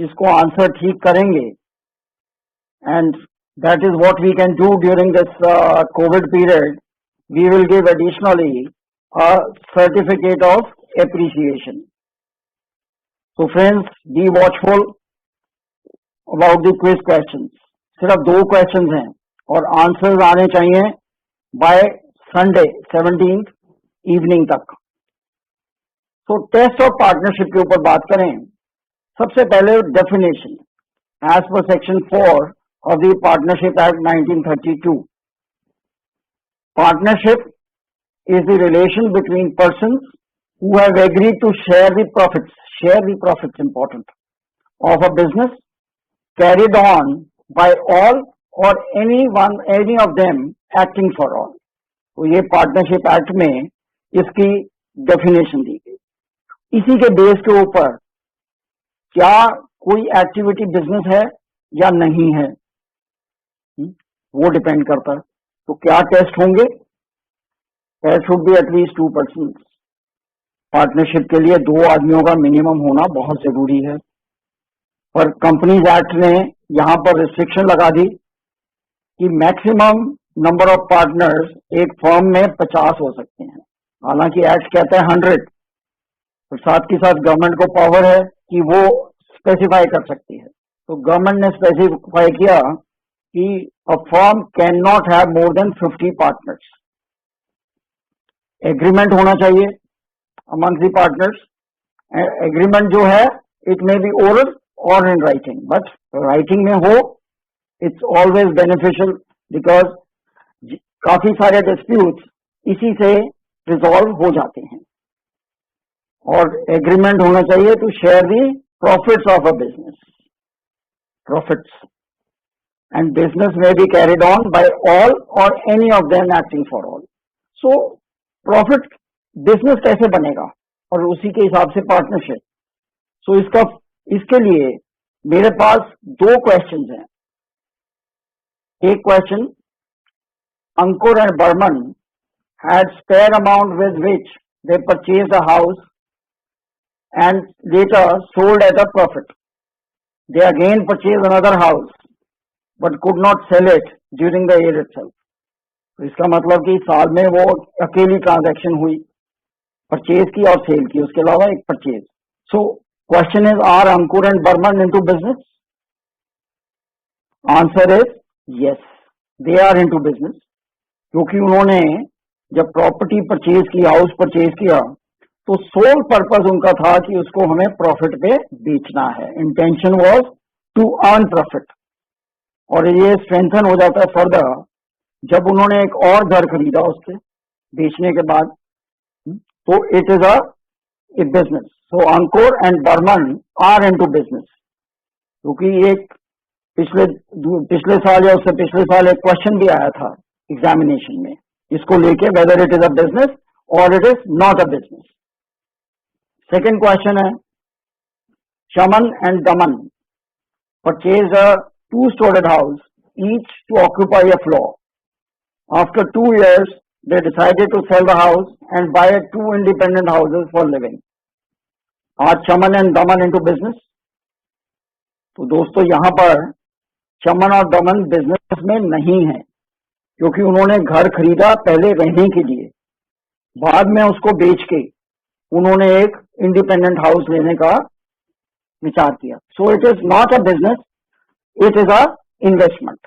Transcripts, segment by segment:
इसको आंसर ठीक करेंगे, and that is what we can do during this COVID period. We will give additionally a certificate of appreciation. So friends, be watchful about the quiz questions. सिर्फ 2 questions हैं और answers आने चाहिए by Sunday 17th evening तक. तो test of partnership के ऊपर बात करें. सबसे पहले definition as per section 4 of the Partnership Act 1932. Partnership is the relation between persons who have agreed to share the profits important, of a business carried on by all or any of them acting for all. तो ये partnership act में इसकी definition दी गई. इसी के base के ऊपर क्या कोई एक्टिविटी बिजनेस है या नहीं है, वो डिपेंड करता है. तो क्या टेस्ट होंगे? Test should be at least 2 persons. Partnership के लिए 2 आदमियों का मिनिमम होना बहुत जरूरी है. पर कंपनीज एक्ट ने यहां पर रिस्ट्रिक्शन लगा दी कि मैक्सिमम नंबर ऑफ पार्टनर्स एक फर्म में 50 हो सकते हैं. हालांकि एक्ट कहता है 100, और साथ के साथ गवर्नमेंट को पावर है कि वो स्पेसिफाई कर सकती है. तो गवर्नमेंट ने स्पेसिफाई किया कि a firm cannot have more than 50 partners. Agreement होना चाहिए among the partners. एग्रीमेंट जो है it may be oral or in writing, but writing में हो it's always beneficial because काफी सारे disputes इसी से resolve हो जाते हैं. और एग्रीमेंट होना चाहिए to share the profits of a business. Profits. And business may be carried on by all or any of them acting for all. So profit business कैसे बनेगा और उसी के हिसाब से पार्टनरशिप. So इसके लिए मेरे पास 2 क्वेश्चंस हैं. एक question, Ankur and Burman had spare amount with which they purchased a house and later sold at a profit. They again purchased another house but could not sell it during the year itself. तो इसका मतलब कि साल में वो अकेली transaction हुई, purchase की और सेल की, उसके अलावा एक purchase. So question is, are Ankur and Barman into business? Answer is yes, they are into business. क्योंकि उन्होंने जब प्रॉपर्टी परचेज की, हाउस परचेज किया, तो सोल पर्पस उनका था कि उसको हमें प्रॉफिट पे बेचना है. Intention was to earn profit. और ये स्ट्रेंथन हो जाता है फर्दर जब उन्होंने एक और घर खरीदा उसके बेचने के बाद. तो it is a business. So Ankur and Barman are into business. क्योंकि एक पिछले साल या उससे पिछले साल एक क्वेश्चन भी आया था एग्जामिनेशन में इसको लेके, whether it is a business और it is not a business. Second question है, Shaman and Daman purchase a 2-storied house, each to occupy a floor. After 2 years, they decided to sell the house and buy 2 independent houses for living. Are Chaman and Daman into business? तो दोस्तों यहाँ पर चमन और दमन business में नहीं है, क्योंकि उन्होंने घर खरीदा पहले रहने के लिए, बाद में उसको बेच के उन्होंने एक इंडिपेंडेंट हाउस लेने का विचार किया. सो it is not a business, it is a investment.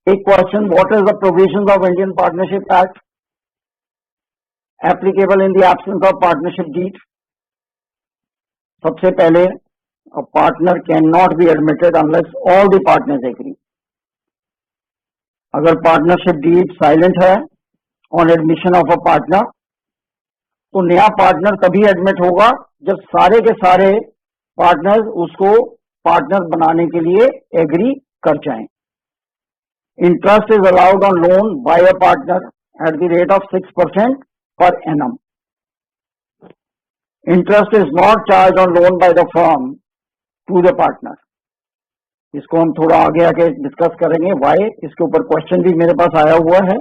A question, what is the provisions of Indian Partnership Act applicable in the absence of partnership deed? सबसे पहले, a partner cannot be admitted unless all the partners agree. अगर partnership deed silent है on admission of a partner, तो नया partner तभी admit होगा जब सारे के सारे पार्टनर्स उसको पार्टनर बनाने के लिए एग्री कर जाएं. Interest is allowed on loan by a partner at the rate of 6% per annum. Interest is not charge on loan by the firm to the partner. इसको हम थोड़ा आगे आके डिस्कस करेंगे वाई. इसके ऊपर क्वेश्चन भी मेरे पास आया हुआ है.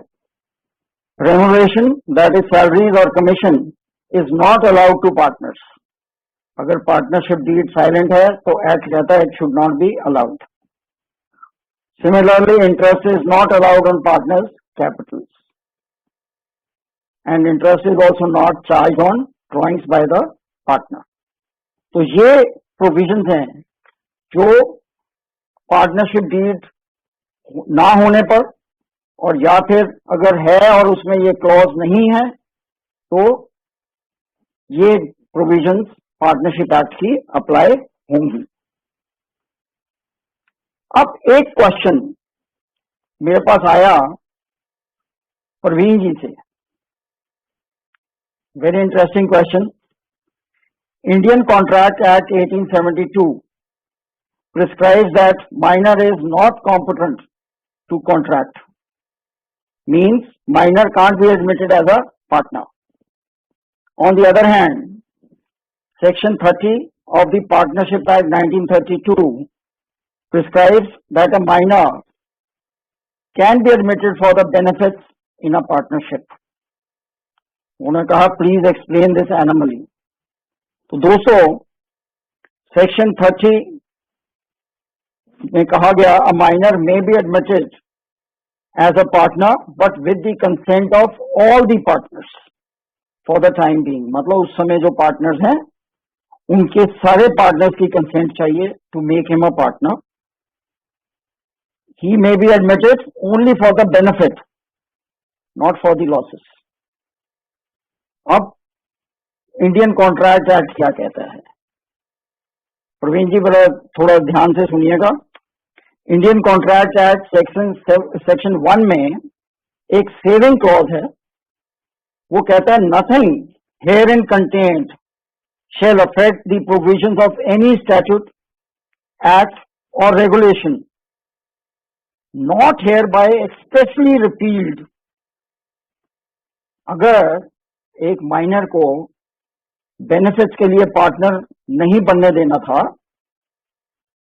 रेम्यूनरेशन दैट इज सैलरीज और commission is not allowed to partners. अगर पार्टनरशिप डीड साइलेंट है तो एक्ट कहता है it should not be allowed. Similarly interest is not allowed on partners capitals and interest is also not charge on drawings by the partner. तो ये provisions हैं जो partnership deed ना होने पर, और या फिर अगर है और उसमें ये क्लॉज नहीं है, तो ये प्रोविजंस पार्टनरशिप एक्ट की अप्लाई होंगी. अब एक क्वेश्चन मेरे पास आया प्रवीण जी से, very interesting question. Indian contract act 1872 prescribes that minor is not competent to contract, means minor can't be admitted as a partner. On the other hand, section 30 of the Partnership Act 1932 prescribes that a minor can be admitted for the benefits in a partnership. उन्होंने कहा please explain this anomaly. तो दोस्तों section 30 में कहा गया a minor may be admitted as a partner but with the consent of all the partners for the time being. मतलब उस समय जो पार्टनर्स हैं उनके सारे पार्टनर्स की कंसेंट चाहिए to make him a partner. He may be admitted only for the benefit, not for the losses. अब इंडियन कॉन्ट्रैक्ट एक्ट क्या कहता है? प्रवीण जी बड़ा थोड़ा ध्यान से सुनिएगा. इंडियन कॉन्ट्रैक्ट एक्ट सेक्शन 1 में एक सेविंग क्लॉज है. वो कहता है nothing here in content shall affect the provisions of any statute, act or regulation not hereby expressly repealed. अगर एक माइनर को बेनिफिट्स के लिए पार्टनर नहीं बनने देना था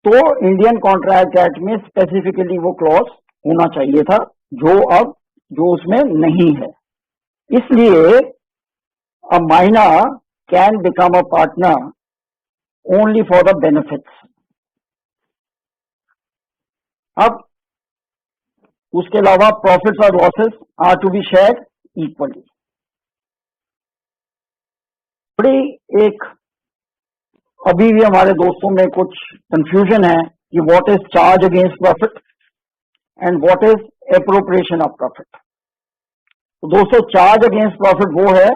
तो इंडियन कॉन्ट्रैक्ट एक्ट में स्पेसिफिकली वो क्लॉज होना चाहिए था, जो उसमें नहीं है. इसलिए a minor can become a partner only for the benefits. अब उसके अलावा प्रॉफिट्स और losses are to be shared equally. बड़ी एक अभी भी हमारे दोस्तों में कुछ कंफ्यूजन है कि what is charge against profit and what is appropriation of profit. तो दोस्तों चार्ज अगेंस्ट प्रॉफिट वो है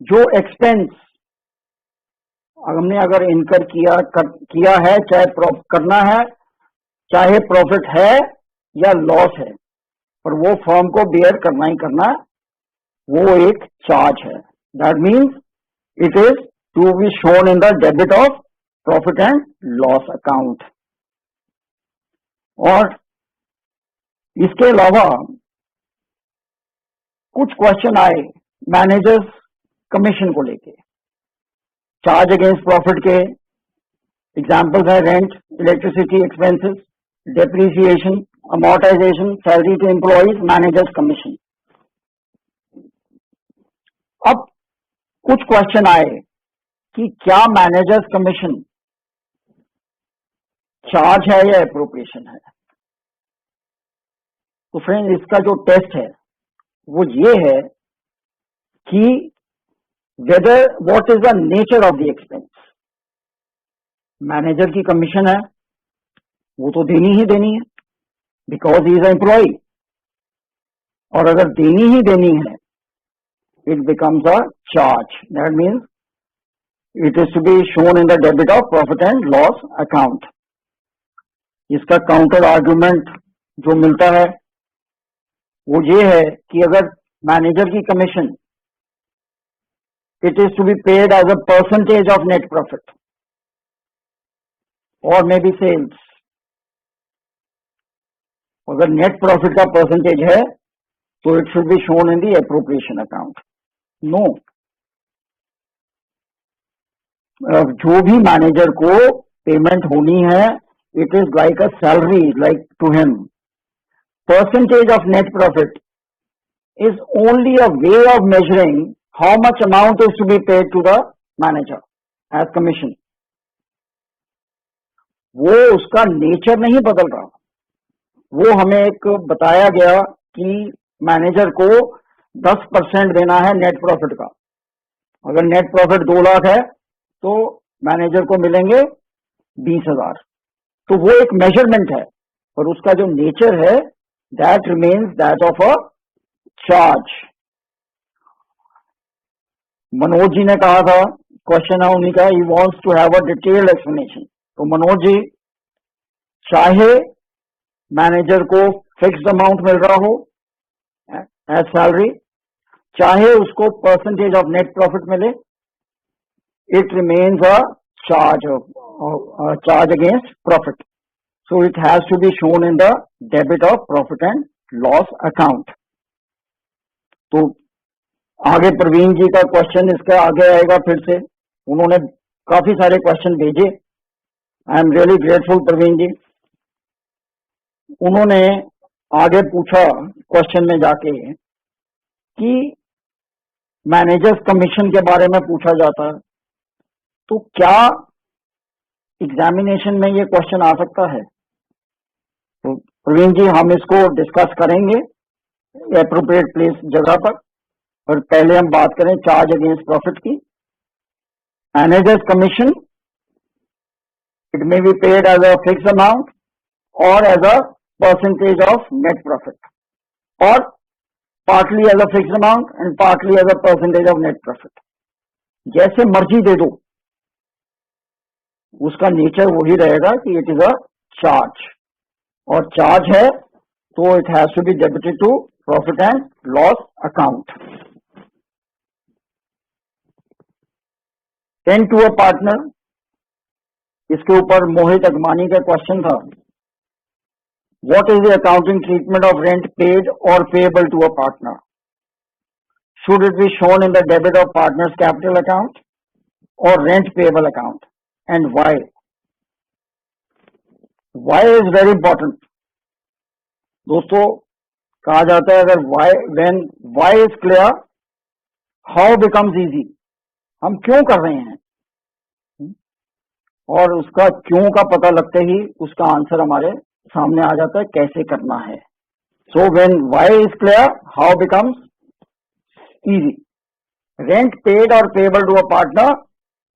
जो एक्सपेंस हमने अगर इनकर किया है, चाहे करना है, चाहे प्रॉफिट है या लॉस है, पर वो फर्म को बेयर करना ही करना, वो एक चार्ज है. That means it is to be shown in the debit of profit and loss account. और इसके अलावा कुछ क्वेश्चन आए मैनेजर्स कमीशन को लेके. चार्ज अगेंस्ट प्रॉफिट के एग्जाम्पल्स है rent, electricity expenses, depreciation, amortisation, salary to employees, managers commission. अब कुछ क्वेश्चन आए कि क्या मैनेजर्स कमीशन चार्ज है या एप्रोप्रिएशन है. तो फ्रेंड इसका जो टेस्ट है वो ये है कि whether what is the nature of the expense. Manager की कमीशन है वो तो देनी ही देनी है बिकॉज ही इज एम्प्लॉय, और अगर देनी ही देनी है it becomes a charge. That means it is to be shown in the debit of profit and loss account. इसका काउंटर आर्ग्यूमेंट जो मिलता है वो ये है कि अगर मैनेजर की commission it is to be paid as a percentage of net profit or maybe sales. अगर नेट प्रॉफिट का परसेंटेज है तो it should be shown in the appropriation account. No, जो भी मैनेजर को पेमेंट होनी है it is like a salary like to him. Percentage of net profit is only a way of measuring how much amount is to be paid to the manager. As commission, वो उसका nature नहीं बदल रहा। वो हमें एक बताया गया कि मैनेजर को 10% देना है नेट प्रॉफिट का। अगर नेट प्रॉफिट 2 लाख है तो मैनेजर को मिलेंगे 20,000। तो वो एक मेजरमेंट है, और उसका जो नेचर है that remains that of a charge. Manoj ji ने कहा था, क्वेश्चन है उन्हीं का, he wants to have a detailed explanation. तो मनोज जी, चाहे मैनेजर को फिक्स्ड अमाउंट मिल रहा हो एज सैलरी, चाहे उसको परसेंटेज ऑफ नेट प्रॉफिट मिले, it remains a charge against profit. So it has to be shown in the debit of profit and loss account. तो आगे प्रवीण जी का क्वेश्चन इसका आगे आएगा फिर से। उन्होंने काफी सारे क्वेश्चन भेजे। I am really grateful Praveen ji. उन्होंने आगे पूछा क्वेश्चन में जाके कि मैनेजर्स कमीशन के बारे में पूछा जाता है, तो क्या एग्जामिनेशन में ये क्वेश्चन आ सकता है? तो प्रवीण जी, हम इसको डिस्कस करेंगे एप्रोप्रिएट प्लेस जगह पर, और पहले हम बात करें चार्ज अगेंस्ट प्रॉफिट की। Managers commission, it may be paid as a fix amount और as a percentage of net profit, और partly as a fix amount and partly as a percentage of net profit. जैसे मर्जी दे दो, उसका nature वही रहेगा कि इट इज अ चार्ज, और चार्ज है तो it has to be debited to profit and loss account. Rent to a partner, इसके ऊपर मोहित अगमानी का क्वेश्चन था। What is the accounting treatment of rent paid और payable to a partner? Should it be shown in the debit of partners capital account और rent payable account, and why? Why is very important. दोस्तों, कहा जाता है अगर when why is clear, how becomes easy. हम क्यों कर रहे हैं, और उसका क्यों का पता लगते ही उसका आंसर हमारे सामने आ जाता है कैसे करना है। So when why is clear, how becomes easy. Rent paid or payable to a partner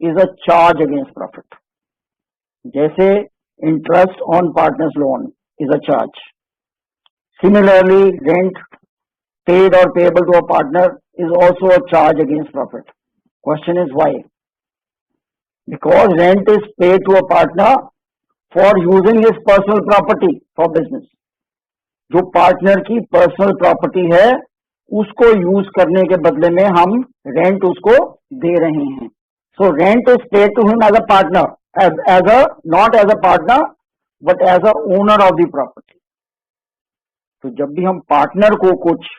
is a charge against profit. जैसे interest on partner's loan is a charge. Similarly, rent paid or payable to a partner is also a charge against profit. Question is why? Because rent is paid to a partner for using his personal property for business. जो partner की personal property है उसको use करने के बदले में हम rent उसको दे रहे हैं। So rent is paid to him as a partner, not as a partner, but as a owner of the property. तो जब भी हम पार्टनर को कुछ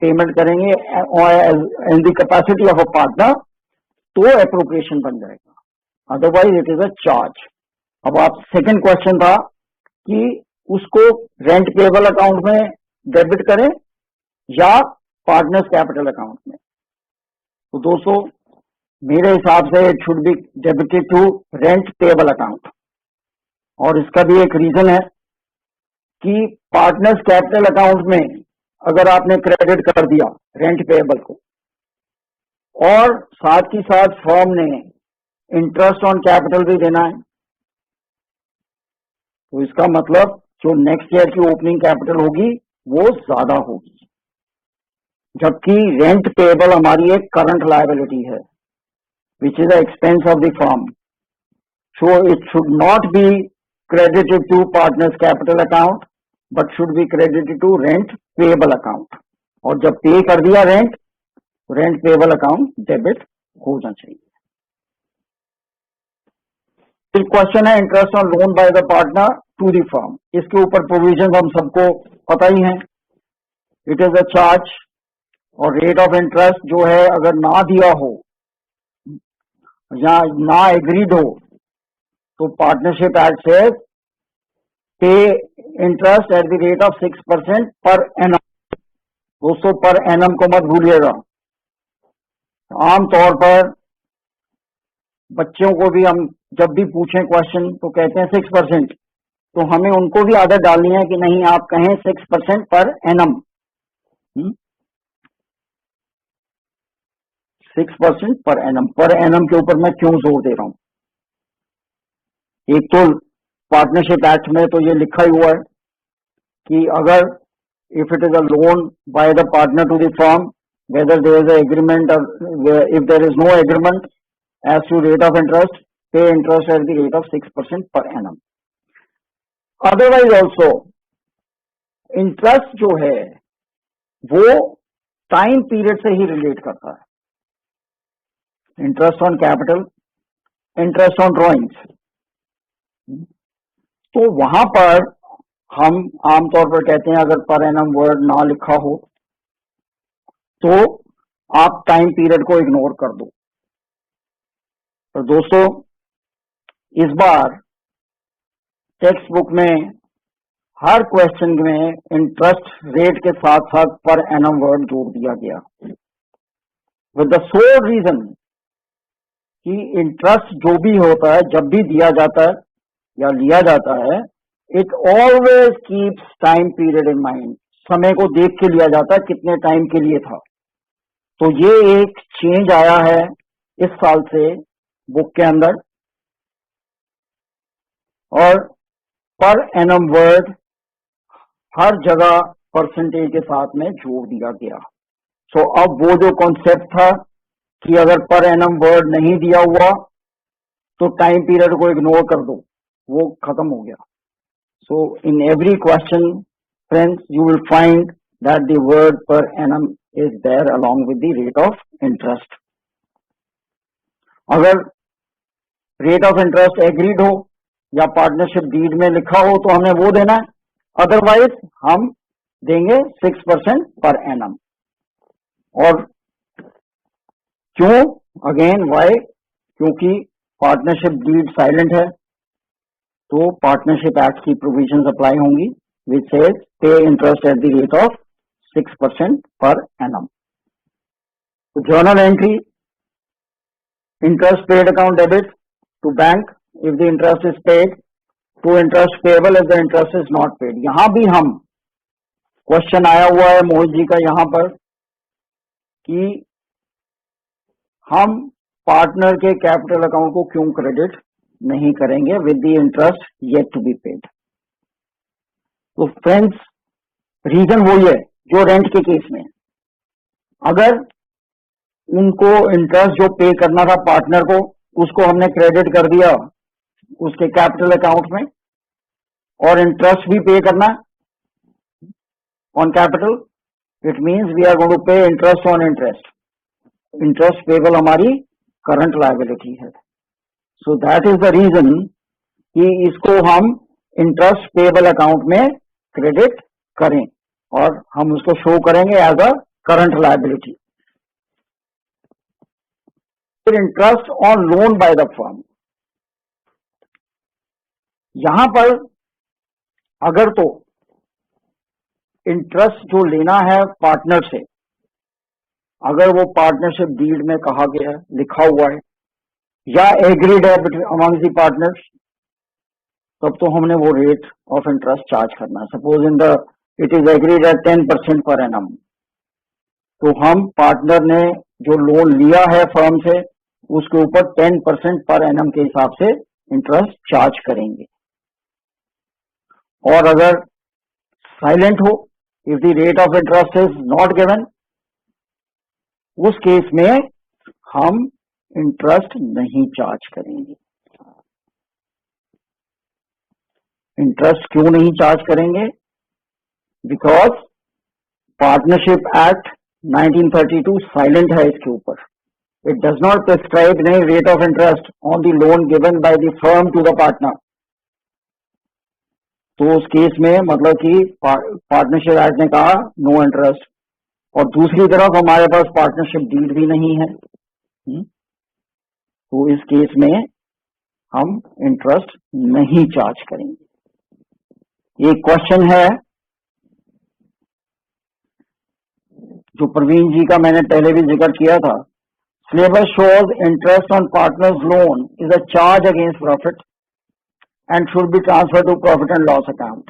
पेमेंट करेंगे in the capacity of a partner, तो एप्रोप्रिएशन बन जाएगा, otherwise it is a charge. अब आप सेकंड क्वेश्चन था कि उसको रेंट पेएबल अकाउंट में डेबिट करें या पार्टनर्स कैपिटल अकाउंट में। तो दोस्तों, मेरे हिसाब से it should be debited to rent payable account, और इसका भी एक रीजन है कि पार्टनर्स कैपिटल अकाउंट में अगर आपने क्रेडिट कर दिया रेंट पेएबल को, और साथ ही साथ फर्म ने इंटरेस्ट ऑन कैपिटल भी देना है, तो इसका मतलब जो नेक्स्ट ईयर की ओपनिंग कैपिटल होगी वो ज्यादा होगी, जबकि रेंट पेएबल हमारी एक करंट लायबिलिटी है which is the expense of the firm. So it should not be credited to partners capital account, but should be credited to rent payable account. और जब पे कर दिया rent, rent payable account debit होना चाहिए। फिर question है interest on loan by the partner to the firm. इसके ऊपर प्रोविजन हम सबको पता ही है, इट इज अ चार्ज, और रेट ऑफ इंटरेस्ट जो है अगर ना दिया हो या ना एग्रीड हो तो पार्टनरशिप एक्ट से पे interest at the rate of 6% per annum. दोस्तों, पर एनम को मत भूलिएगा। आमतौर पर बच्चों को भी हम जब भी पूछें क्वेश्चन तो कहते हैं 6%, तो हमें उनको भी आदत डालनी है कि नहीं, आप कहें 6% पर एनम। 6% पर एनम के ऊपर मैं क्यों जोर दे रहा हूं? एक तो पार्टनरशिप एक्ट में तो ये लिखा ही हुआ है कि अगर if it is a loan by the partner to the firm, whether there is a agreement और if there is no agreement as to rate of interest, pay interest at the rate of 6% per annum. Otherwise also interest जो है वो time period से ही relate करता है। Interest on capital, interest on drawings, तो वहां पर हम आमतौर पर कहते हैं अगर पर एनम वर्ड ना लिखा हो तो आप टाइम पीरियड को इग्नोर कर दो। तो दोस्तों, इस बार टेक्स्ट बुक में हर क्वेश्चन में इंटरेस्ट रेट के साथ साथ पर एनम वर्ड जोड़ दिया गया, विद द सोल रीजन कि इंटरेस्ट जो भी होता है, जब भी दिया जाता है या लिया जाता है, it always keeps time period in mind. समय को देख के लिया जाता है, कितने टाइम के लिए था। तो ये एक चेंज आया है इस साल से बुक के अंदर, और पर एनम वर्ड हर जगह परसेंटेज के साथ में जोड़ दिया गया। सो अब वो जो कॉन्सेप्ट था कि अगर पर एनम वर्ड नहीं दिया हुआ तो टाइम पीरियड को इग्नोर कर दो, वो खत्म हो गया। So in every question, friends, you will find that the word per annum is there along with the rate of interest. अगर rate of interest agreed हो या पार्टनरशिप डीड में लिखा हो तो हमें वो देना है, अदरवाइज हम देंगे 6% पर एनम। और क्यों? Again why? क्योंकि पार्टनरशिप डीड साइलेंट है, तो पार्टनरशिप एक्ट की प्रोविजंस अप्लाई होंगी, which says pay interest at the rate of 6% per annum. तो journal entry, interest paid account debit to bank if the interest is paid, to interest payable if the interest is not paid. यहां भी हम question आया हुआ है मोहित जी का यहां पर कि हम पार्टनर के कैपिटल अकाउंट को क्यों क्रेडिट नहीं करेंगे with the interest yet to be paid. तो फ्रेंड्स, रीजन वही है जो रेंट के केस में, अगर उनको इंटरेस्ट जो पे करना था पार्टनर को, उसको हमने क्रेडिट कर दिया उसके कैपिटल अकाउंट में, और इंटरेस्ट भी पे करना on capital, it means we are going to pay interest on interest. Interest payable हमारी करंट लायबिलिटी है। So that is the reason कि इसको हम इंटरेस्ट पेबल अकाउंट में क्रेडिट करें और हम उसको शो करेंगे एज अ करंट लायबिलिटी। फिर interest on loan by the firm, यहां पर अगर तो इंटरेस्ट जो लेना है पार्टनर से, अगर वो पार्टनरशिप डीड में कहा गया है, लिखा हुआ है, या एग्रीड है अमंग दी पार्टनर्स, तब तो हमने वो रेट ऑफ इंटरेस्ट चार्ज करना है। Suppose in the it is agreed at 10% per annum, तो हम पार्टनर ने जो लोन लिया है फर्म से उसके ऊपर 10% पर एनम के हिसाब से इंटरेस्ट चार्ज करेंगे। और अगर साइलेंट हो, if the rate of interest is not given, उस केस में हम इंटरेस्ट नहीं चार्ज करेंगे। इंटरेस्ट क्यों नहीं चार्ज करेंगे? बिकॉज पार्टनरशिप एक्ट 1932 साइलेंट है इसके ऊपर। It does not prescribe any rate of interest on the loan given by the firm to the partner. तो उस केस में मतलब कि पार्टनरशिप एक्ट ने कहा नो इंटरेस्ट, और दूसरी तरफ हमारे पास पार्टनरशिप डीड भी नहीं है, तो इस केस में हम इंटरेस्ट नहीं चार्ज करेंगे। एक क्वेश्चन है जो प्रवीण जी का मैंने पहले भी जिक्र किया था, Syllabus shows interest on partner's loan is a charge against profit and should be transferred to profit and loss account.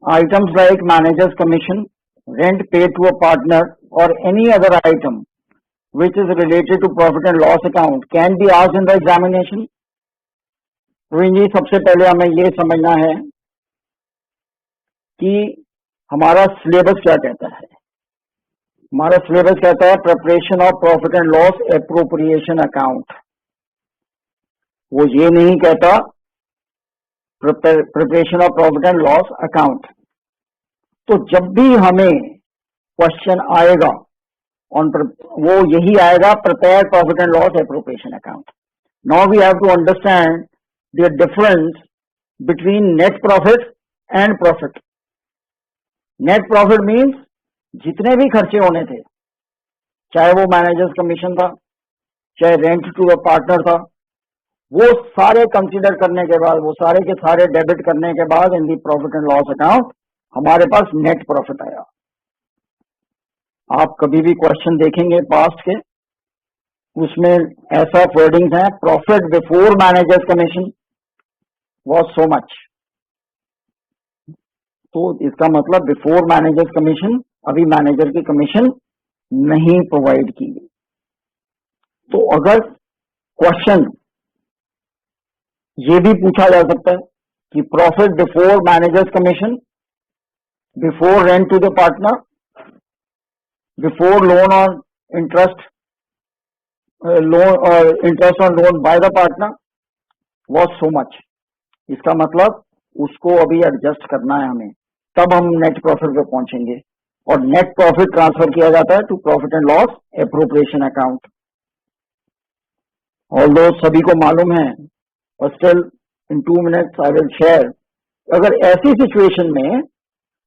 Items like manager's commission, rent paid to a partner, or any other item which is related to profit and loss account can be asked in the examination. Praveen जी, सबसे पहले हमें ये समझना है कि हमारा syllabus क्या कहता है। हमारा सिलेबस कहता है preparation of profit and loss appropriation account. वो ये नहीं कहता preparation of profit and loss account. तो जब भी हमें क्वेश्चन आएगा ऑन वो यही आएगा, prepare profit and loss appropriation account. Now we have to understand the difference between net profit and profit. Net profit means जितने भी खर्चे होने थे, चाहे वो मैनेजर्स कमीशन था, चाहे रेंट टू द पार्टनर था, वो सारे कंसीडर करने के बाद, वो सारे के सारे डेबिट करने के बाद इन the profit and loss account हमारे पास नेट प्रॉफिट आया। आप कभी भी क्वेश्चन देखेंगे पास्ट के, उसमें ऐसा वर्डिंग्स है, profit before managers commission was so much. तो इसका मतलब बिफोर मैनेजर्स कमीशन अभी मैनेजर की कमीशन नहीं प्रोवाइड की गई। तो अगर क्वेश्चन ये भी पूछा जा सकता है कि profit before managers commission, before rent to the partner, before loan on interest interest on loan by the partner was so much. इसका मतलब उसको अभी एडजस्ट करना है हमें, तब हम नेट प्रॉफिट पे पहुंचेंगे। और नेट प्रॉफिट ट्रांसफर किया जाता है to profit and loss appropriation account. Although सभी को मालूम है, और still in 2 minutes I will share. अगर ऐसी सिचुएशन में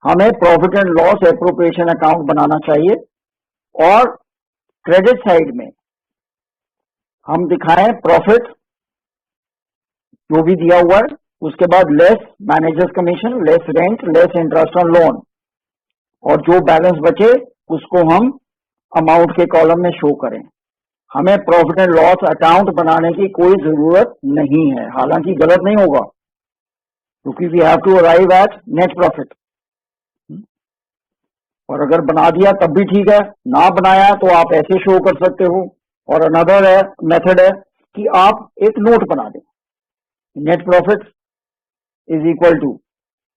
हमें profit and loss appropriation account बनाना चाहिए और क्रेडिट साइड में हम दिखाएं प्रॉफिट जो भी दिया हुआ है, उसके बाद less managers commission, less rent, less interest on loan, और जो बैलेंस बचे उसको हम अमाउंट के कॉलम में शो करें। हमें प्रॉफिट एंड लॉस अकाउंट बनाने की कोई जरूरत नहीं है। हालांकि गलत नहीं होगा, क्योंकि we have to arrive at net profit. और अगर बना दिया तब भी ठीक है, ना बनाया तो आप ऐसे शो कर सकते हो। और अनदर है मेथड है कि आप एक नोट बना दें, net profit is equal to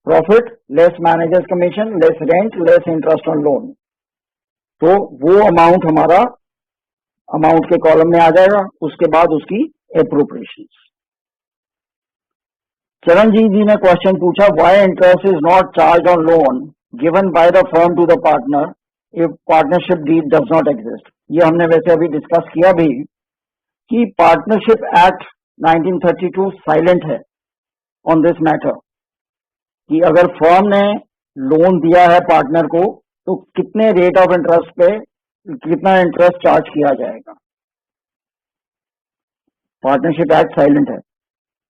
profit less managers commission, less rent, less interest on loan. तो वो अमाउंट हमारा अमाउंट के कॉलम में आ जाएगा। उसके बाद उसकी एप्रोप्रिएशन। चरणजीत जी ने क्वेश्चन पूछा, why interest is not charge on loan given by the firm to the partner if partnership deed does not exist. ये हमने वैसे अभी डिस्कस किया भी कि पार्टनरशिप एक्ट 1932 साइलेंट है ऑन दिस मैटर, कि अगर फर्म ने लोन दिया है पार्टनर को तो कितने रेट ऑफ इंटरेस्ट पे कितना इंटरेस्ट चार्ज किया जाएगा। पार्टनरशिप एक्ट साइलेंट है।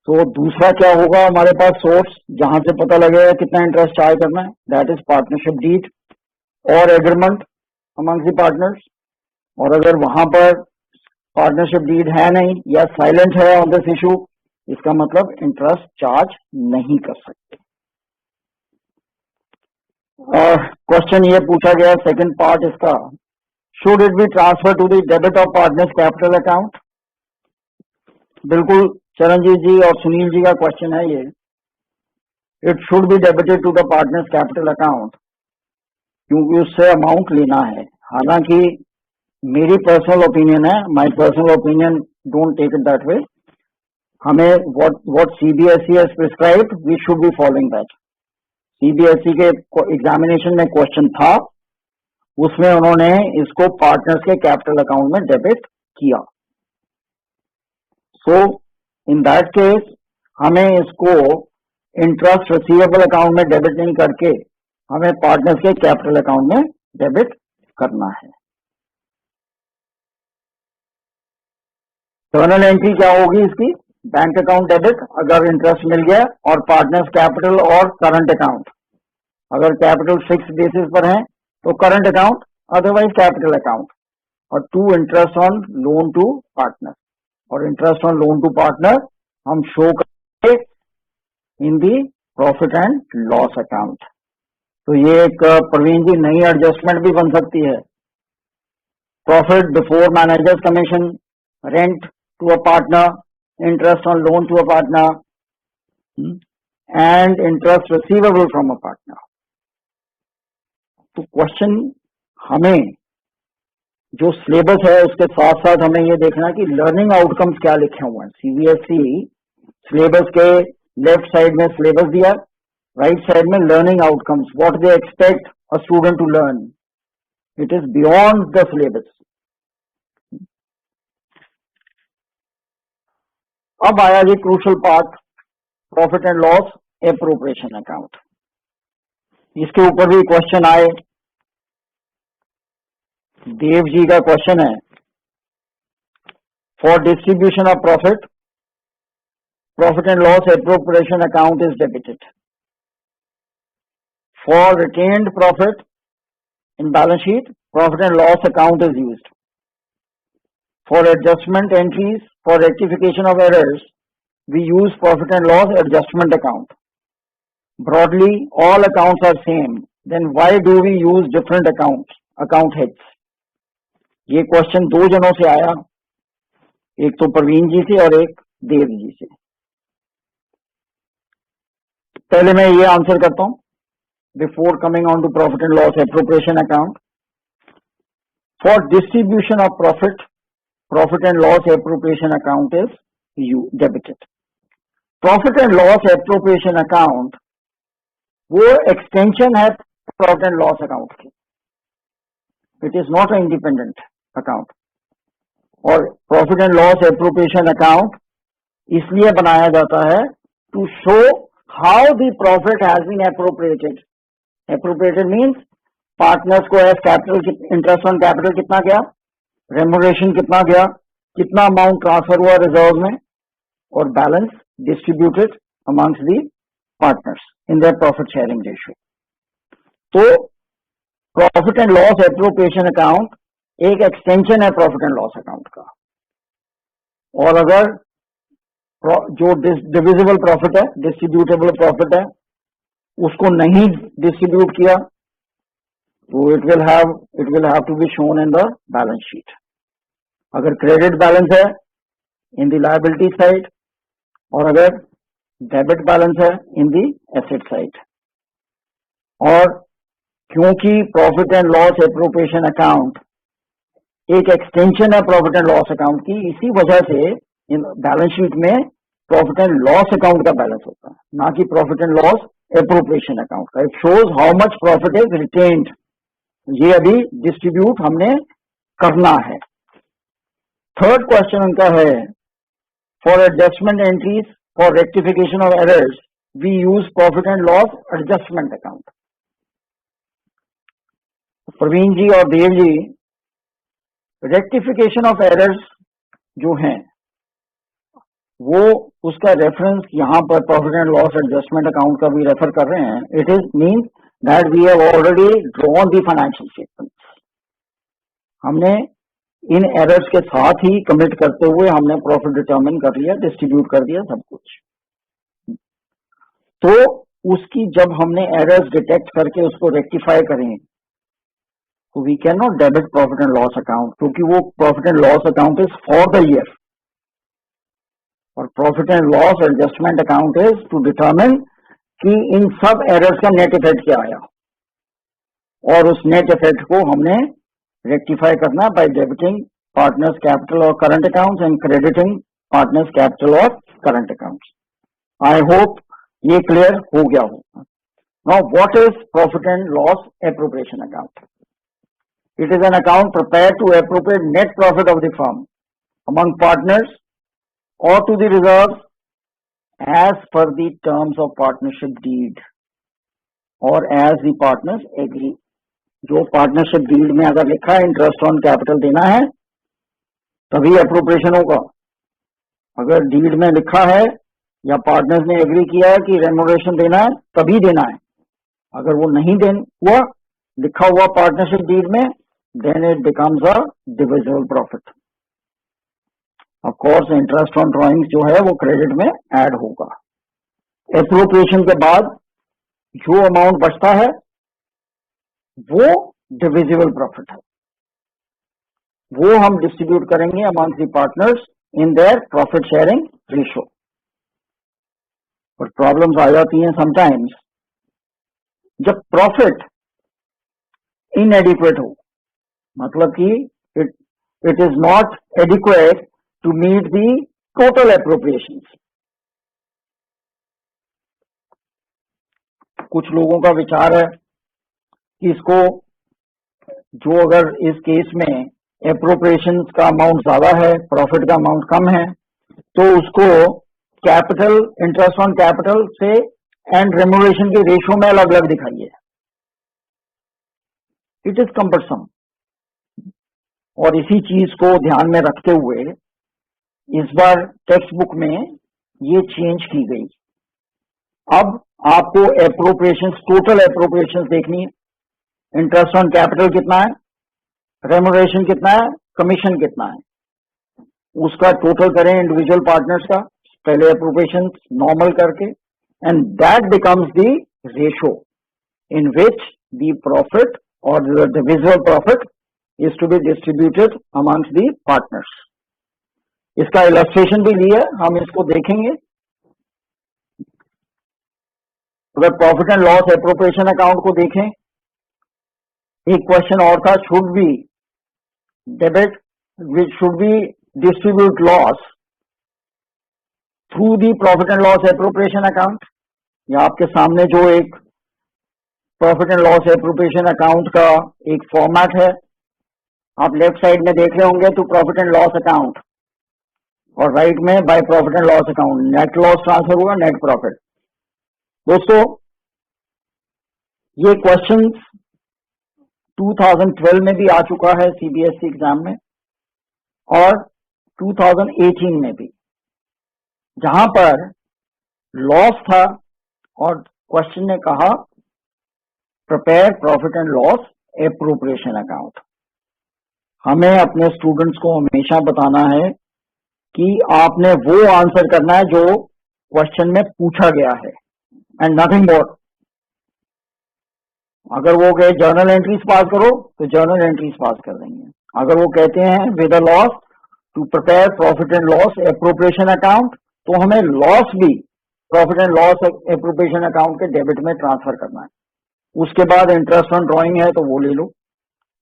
तो दूसरा क्या होगा हमारे पास सोर्स, जहां से पता लगेगा कितना इंटरेस्ट चार्ज करना है, दैट इज पार्टनरशिप डीड और एग्रीमेंट अमंग द पार्टनर्स। और अगर वहां पर पार्टनरशिप डीड है नहीं या साइलेंट है ऑन दिस इशू, इसका मतलब इंटरेस्ट चार्ज नहीं कर सकते। क्वेश्चन ये पूछा गया, सेकंड पार्ट इसका, should it be transfer to the debit of partners capital account. बिल्कुल चरणजीत जी और सुनील जी का क्वेश्चन है ये। It should be debited to the partners capital account, क्योंकि उससे अमाउंट लेना है। हालांकि मेरी पर्सनल ओपिनियन है, my personal opinion, don't take it that way. हमें what CBSE has prescribed we should be following that. CBSE के एग्जामिनेशन में क्वेश्चन था, उसमें उन्होंने इसको पार्टनर्स के कैपिटल अकाउंट में डेबिट किया। सो इन दैट केस हमें इसको इंटरेस्ट रिसीवेबल अकाउंट में डेबिट नहीं करके हमें पार्टनर्स के कैपिटल अकाउंट में डेबिट करना है। जर्नल एंट्री क्या होगी इसकी, बैंक अकाउंट डेबिट अगर इंटरेस्ट मिल गया, और पार्टनर्स कैपिटल और करंट अकाउंट। अगर कैपिटल फिक्स बेसिस पर है तो current account, otherwise capital account. और 2 interest on loan to partner, और interest on loan to partner हम शो करेंगे in the profit and loss account. तो ये एक प्रवीण जी नई एडजस्टमेंट भी बन सकती है। Profit before managers commission, rent to a partner, interest on loan to a partner and interest receivable from a partner. तो क्वेश्चन हमें जो सिलेबस है उसके साथ साथ हमें ये देखना है कि लर्निंग आउटकम्स क्या लिखे हुए हैं। सीबीएसई सिलेबस के लेफ्ट साइड में सिलेबस दिया, राइट साइड में learning outcomes, what they expect a student to learn, it is beyond the syllabus. अब आया जी crucial part, profit and loss appropriation account. इसके ऊपर भी क्वेश्चन आए। देव जी का क्वेश्चन है, for distribution of profit, profit and loss appropriation account is debited. For retained profit in balance sheet, profit and loss account is used. For adjustment entries, for rectification of errors, we use profit and loss adjustment account. Broadly, all accounts are same. Then why do we use different accounts, account heads? ये question 2 जनों से आया, एक तो प्रवीण जी से और एक देव जी से। पहले मैं ये आंसर करता हूं before coming on to profit and loss appropriation account. For distribution of profit, profit and loss appropriation account is debited. Profit and loss appropriation account वो extension है profit and loss account की, it is not an independent account. और profit and loss appropriation account इसलिए बनाया जाता है to show how the profit has been appropriated. Appropriated means partners को as capital, interest on capital कितना गया, remuneration कितना गया, कितना अमाउंट ट्रांसफर हुआ रिजर्व में, और balance distributed amongst the partners in their profit sharing ratio. तो profit and loss appropriation account एक एक्सटेंशन है प्रॉफिट एंड लॉस अकाउंट का। और अगर जो डिविजिबल प्रॉफिट है, डिस्ट्रीब्यूटेबल प्रॉफिट है, उसको नहीं डिस्ट्रीब्यूट किया तो it will have to be shown in the balance sheet. अगर क्रेडिट बैलेंस है इन द लायबिलिटी साइड, और अगर डेबिट बैलेंस है इन द एसेट साइड। और क्योंकि profit and loss appropriation account एक एक्सटेंशन है प्रॉफिट एंड लॉस अकाउंट की, इसी वजह से इन बैलेंस शीट में प्रॉफिट एंड लॉस अकाउंट का बैलेंस होता है, ना कि profit and loss appropriation account का। It shows how much profit is retained, ये अभी डिस्ट्रीब्यूट हमने करना है। थर्ड क्वेश्चन उनका है, for adjustment entries for rectification of errors we use profit and loss adjustment account. Praveen ji और Dev ji, rectification of errors जो हैं वो उसका रेफरेंस यहां पर profit and loss adjustment account का भी रेफर कर रहे हैं। It is mean that we have already drawn the financial statements. हमने इन एरर्स के साथ ही कमिट करते हुए हमने प्रॉफिट डिटरमिन कर लिया, डिस्ट्रीब्यूट कर दिया सब कुछ। तो उसकी जब हमने एरर्स डिटेक्ट करके उसको रेक्टिफाई करें तो we can not debit profit and loss account, क्योंकि वो profit and loss account is for the year, और profit and loss adjustment account is to determine कि इन सब एरर्स का नेट इफेक्ट क्या आया, और उस नेट इफेक्ट को हमने रेक्टिफाई करना बाय डेबिटिंग पार्टनर्स कैपिटल और current accounts and crediting partners capital और करंट अकाउंट्स। आई होप ये क्लियर हो गया होगा। Now what is profit and loss appropriation account? It is an account prepared to appropriate net profit of the firm among partners or to the reserves as per the terms of partnership deed or as the partners agree. जो partnership deed में अगर लिखा है interest on capital देना है तभी appropriation होगा। अगर डीड में लिखा है या पार्टनर्स ने एग्री किया है कि रेम्यूनरेशन देना है तभी देना है। अगर वो नहीं हुआ लिखा हुआ पार्टनरशिप डीड में then it becomes a divisible profit. Of course interest on drawings जो है वो क्रेडिट में ऐड होगा. एप्रोप्रिएशन के बाद जो अमाउंट बचता है वो डिविजिबल प्रॉफिट है, वो हम डिस्ट्रीब्यूट करेंगे among the partners in their profit sharing ratio. पर प्रॉब्लम्स आ जाती हैं समटाइम्स जब प्रॉफिट इनएडिक्वेट हो, मतलब कि it is not adequate to meet the total appropriations. कुछ लोगों का विचार है कि इसको जो अगर इस केस में एप्रोप्रिएशन का अमाउंट ज्यादा है, प्रॉफिट का अमाउंट कम है, तो उसको कैपिटल, इंटरेस्ट ऑन कैपिटल से एंड रेम्यूनरेशन के रेशो में अलग अलग दिखाइए. It is cumbersome. और इसी चीज को ध्यान में रखते हुए इस बार टेक्स्ट बुक में ये चेंज की गई. अब आपको एप्रोप्रिएशन, टोटल एप्रोप्रिएशन देखनी है. इंटरेस्ट ऑन कैपिटल कितना है, रेम्यूनरेशन कितना है, कमीशन कितना है, उसका टोटल करें इंडिविजुअल पार्टनर्स का पहले एप्रोप्रिएशन नॉर्मल करके, and that becomes the ratio in which the profit और the divisible profit is to be distributed amongst the partners. इसका इलस्ट्रेशन भी लिया, हम इसको देखेंगे. अगर profit and loss appropriation account को देखें, एक क्वेश्चन और था, should be debit which should be distribute loss through the profit and loss appropriation account. या आपके सामने जो एक profit and loss appropriation account का एक फॉर्मेट है, आप लेफ्ट साइड में देख रहे होंगे तो प्रॉफिट एंड लॉस अकाउंट, और राइट में by profit and loss account, net loss transfer होगा, नेट प्रॉफिट. दोस्तों ये क्वेश्चन 2012 में भी आ चुका है सीबीएसई एग्जाम में, और 2018 में भी, जहां पर लॉस था और क्वेश्चन ने कहा prepare profit and loss appropriation account. हमें अपने स्टूडेंट्स को हमेशा बताना है कि आपने वो आंसर करना है जो क्वेश्चन में पूछा गया है, एंड नथिंग मोर. अगर वो कहे जर्नल एंट्रीज पास करो तो जर्नल एंट्रीज पास कर देंगे. अगर वो कहते हैं with a loss to prepare profit and loss appropriation account, तो हमें लॉस भी profit and loss appropriation account के डेबिट में ट्रांसफर करना है. उसके बाद इंटरेस्ट ऑन ड्रॉइंग है तो वो ले लो,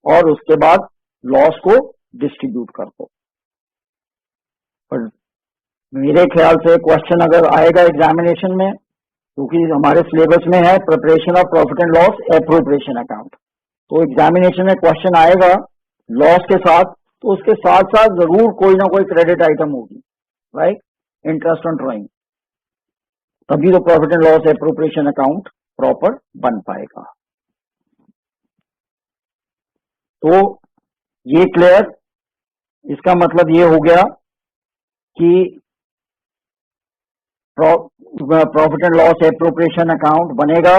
और उसके बाद लॉस को डिस्ट्रीब्यूट कर दो. पर मेरे ख्याल से क्वेश्चन अगर आएगा एग्जामिनेशन में, क्योंकि हमारे सिलेबस में है preparation of profit and loss appropriation account, तो एग्जामिनेशन में क्वेश्चन आएगा लॉस के साथ, तो उसके साथ साथ जरूर कोई ना कोई क्रेडिट आइटम होगी, राइट, इंटरेस्ट ऑन ड्रॉइंग. तभी तो profit and loss appropriation account proper बन पाएगा. तो ये क्लियर, इसका मतलब ये हो गया कि profit and loss appropriation account बनेगा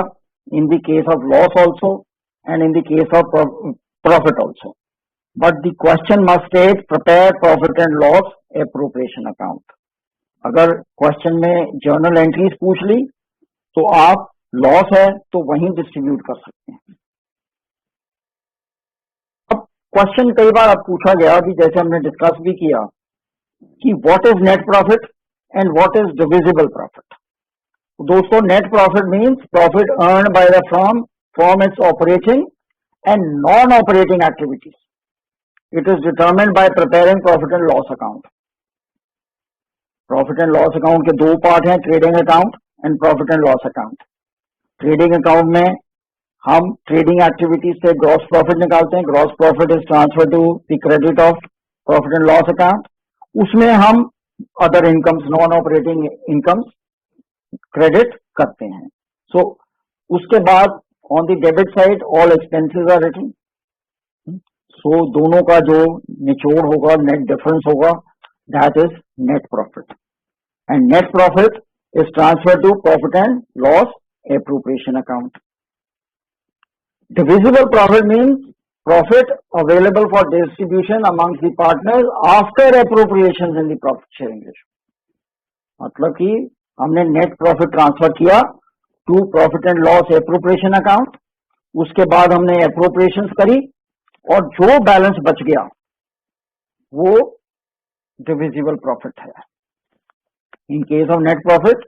in the case of loss also and in the case of profit also. But the question must state prepare profit and loss appropriation account. अगर क्वेश्चन में journal entries पूछ ली तो आप loss है तो वहीं डिस्ट्रीब्यूट कर सकते हैं. अब क्वेश्चन कई बार अब पूछा गया, अभी जैसे हमने डिस्कस भी किया, कि what is net profit and what is divisible profit. दोस्तों net profit means profit earn by the firm from its operating and non operating activities. It is determined by preparing profit and loss account. Profit and loss account के दो part हैं, trading account and profit and loss account. Trading account में हम trading activities से gross profit निकालते हैं. Gross profit is transfer to the credit of profit and loss account. उसमें हम other incomes, non operating incomes credit करते हैं. So उसके बाद on the debit side all expenses are written. So दोनों का जो निचोड़ होगा, नेट डिफरेंस होगा, that is net profit. And net profit is transfer to profit and loss appropriation account. Divisible profit means profit available for distribution amongst the partners after appropriations in the profit sharing ratio. मतलब कि हमने net profit transfer किया to profit and loss appropriation account, उसके बाद हमने appropriation करी और जो बैलेंस बच गया वो डिविजिबल प्रॉफिट है. In case of net profit,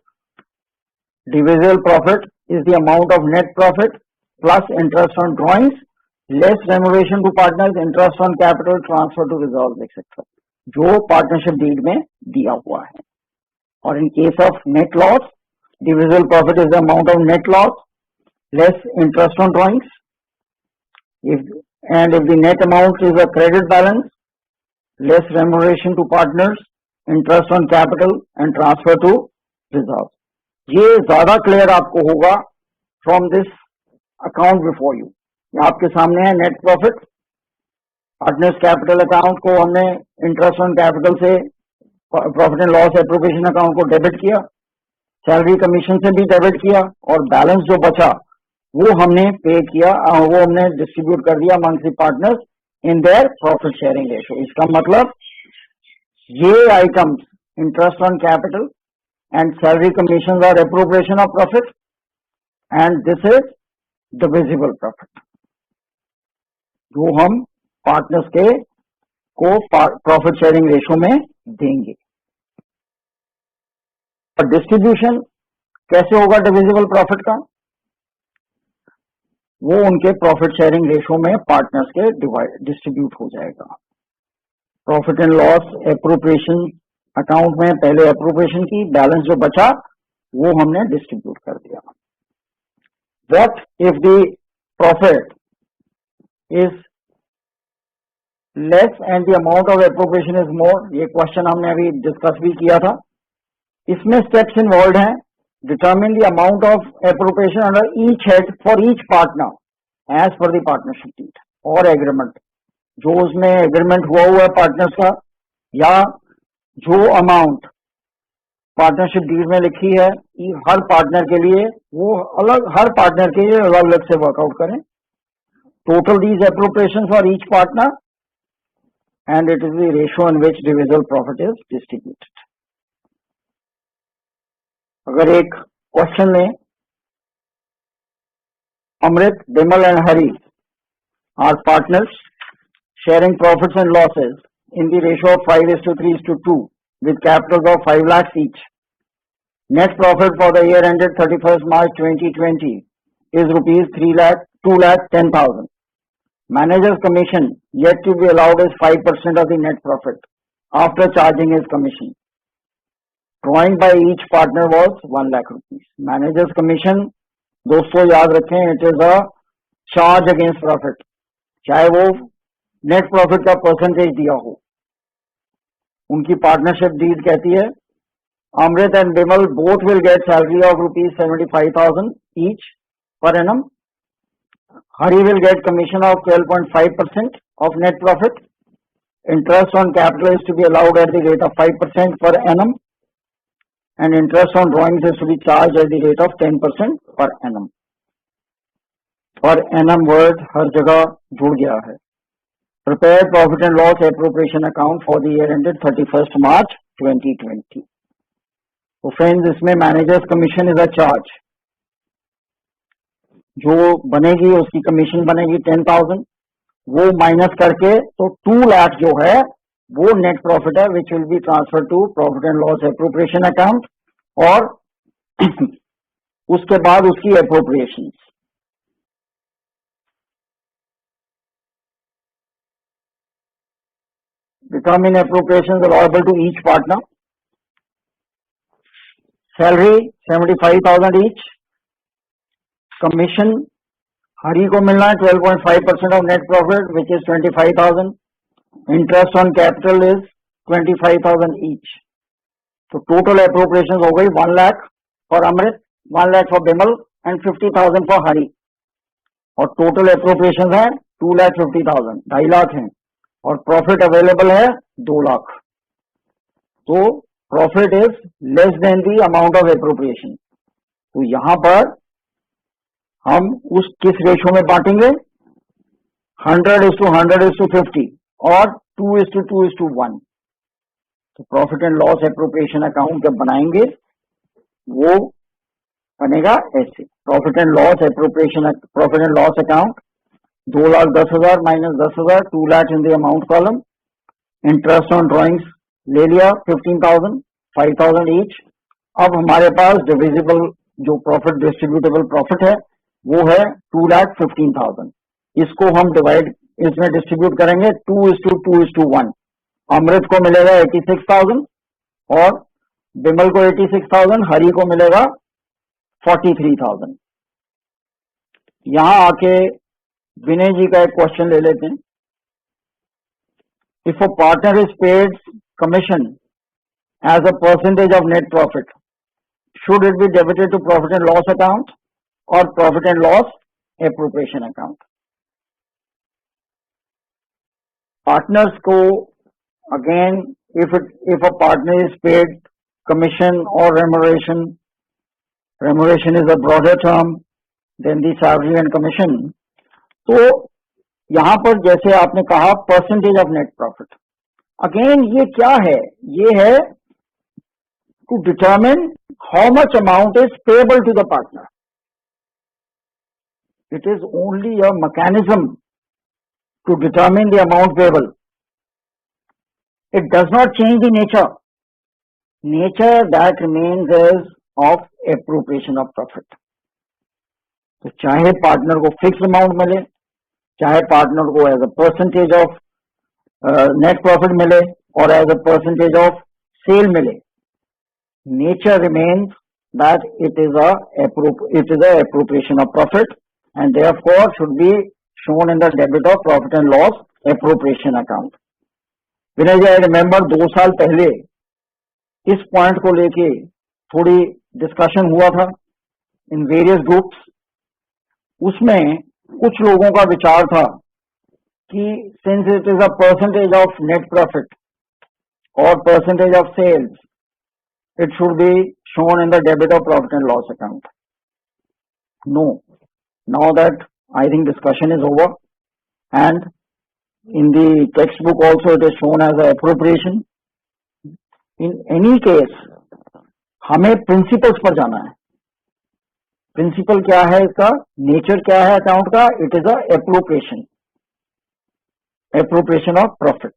divisible profit is the amount of net profit plus interest on drawings less remuneration to partners, interest on capital, transfer to reserve etcetera, जो partnership deed में दिया हुआ है. और in case of net loss, divisible profit is the amount of net loss less interest on drawings, and if the net amount is a credit balance, less remuneration to partners, interest on capital and transfer to reserve. ये ज्यादा clear आपको होगा from this account before you. आपके सामने है net profit. Partners capital account को हमने interest on capital से profit and loss appropriation account को डेबिट किया, सैलरी कमीशन से भी डेबिट किया, और बैलेंस जो बचा वो हमने पे किया, वो हमने डिस्ट्रीब्यूट कर दिया among the partners in their profit sharing ratio. इसका मतलब ये items interest on capital and salary commission are appropriation of profit and this is divisible profit जो हम पार्टनर्स के को प्रॉफिट शेयरिंग रेशियो में देंगे. और डिस्ट्रीब्यूशन कैसे होगा डिविजिबल प्रॉफिट का? वो उनके प्रॉफिट शेयरिंग रेशियो में पार्टनर्स के डिस्ट्रीब्यूट हो जाएगा. Profit and loss appropriation account में पहले एप्रोप्रिएशन की, बैलेंस जो बचा वो हमने डिस्ट्रीब्यूट कर दिया. What if the profit is less and the amount of appropriation is more? ये क्वेश्चन हमने अभी डिस्कस भी किया था. इसमें स्टेप्स इन्वॉल्व हैं. Determine the amount of appropriation under each head for each partner as per the partnership deed or agreement. जो उसमें एग्रीमेंट हुआ है पार्टनर्स का, या जो अमाउंट पार्टनरशिप डीड में लिखी है हर पार्टनर के लिए, वो अलग, हर पार्टनर के लिए अलग अलग से वर्कआउट करें. Total these appropriation for each partner and it is the ratio in which divisible profit is distributed. अगर एक क्वेश्चन में Amrit, Bimal and Hari are partners sharing profits and losses in the ratio of 5:3:2 with capitals of 5 lakhs each. Net profit for the year ended 31st March 2020 is rupees 2,10,000. Manager's commission yet to be allowed is 5% of the net profit after charging his commission. Drawing by each partner was 1 lakh rupees. Manager's commission, दोस्तों याद रखें, it is a charge against profit, चाहे वो net profit का percentage दिया हो. उनकी partnership deed कहती है Amrit and Bimal both will get salary of rupees 75,000 each per annum. Hari will get commission of 12.5% of net profit. Interest on capital is to be allowed at the rate of 5% per annum. And interest on drawings is to be charged at the rate of 10% per annum. Per annum word हर जगह जुड़ गया है. Prepare profit and loss appropriation account for the year ended 31st March 2020. तो friends, इसमें managers commission is a charge. जो बनेगी उसकी commission बनेगी 10,000, वो माइनस करके तो 2 लाख जो है वो नेट प्रॉफिट है which will be transfer to profit and loss appropriation account. और उसके बाद उसकी appropriation. Determine appropriation allowable to each partner. Salary 75,000 each. Commission Hari को मिलना है 12.5% of net profit which is 25,000. Interest on capital is 25,000 each. तो total appropriation हो गई 1 lakh for Amrit, 1 lakh for Bimal and 50,000 for Hari. और टोटल एप्रोप्रिएशन है 2,50,000, 2.5 लाख है. और प्रॉफिट अवेलेबल है 2 लाख. तो profit is less than the amount of appropriation. तो यहां पर हम उस किस रेशियो में बांटेंगे? 100:100:50 और 2:2:1। तो profit and loss appropriation account जब बनाएंगे वो बनेगा ऐसे, profit and loss appropriation, profit and loss account 2,10,000 minus 10,000, 2 lakh in the amount column. Interest on drawings ले लिया 15,000, 5,000 ईच। अब हमारे पास डिविजिबल जो प्रॉफिट, डिस्ट्रीब्यूटेबल प्रॉफिट है वो है 2,15,000। इसको हम डिवाइड, इसमें डिस्ट्रीब्यूट करेंगे 2:2:1। अमृत को मिलेगा 86,000 और विमल को 86,000, हरि को मिलेगा 43,000। यहां आके विनय जी का एक क्वेश्चन ले लेते हैं। If a partner is paid commission as a percentage of net profit, should it be debited to profit and loss account or profit and loss appropriation account? Partners को again, if a partner is paid commission or remuneration is a broader term than the salary and commission, तो यहां पर जैसे आपने कहा percentage of net profit, again ये क्या है? ये है to determine how much amount is payable to the partner. It is only a mechanism to determine the amount payable. It does not change the nature. Nature that remains is of appropriation of profit. तो चाहे partner को fix amount मिले, चाहे partner को as a percentage of net profit मिले और as a percentage of sale मिले, nature remains that it is a appropriation of profit and therefore should be shown in the debit of profit and loss appropriation account. Vinay ji, I remember 2 साल पहले इस point को लेके थोड़ी discussion हुआ था in various groups. उसमें कुछ लोगों का विचार था कि since it is a percentage of net profit और percentage of sales, it should be shown in the debit of profit and loss account. No, now that I think discussion is over and in the textbook also it is shown as a appropriation. In any case हमें principles पर जाना है। Principal क्या है इसका, nature क्या है account का? It is a appropriation of profit.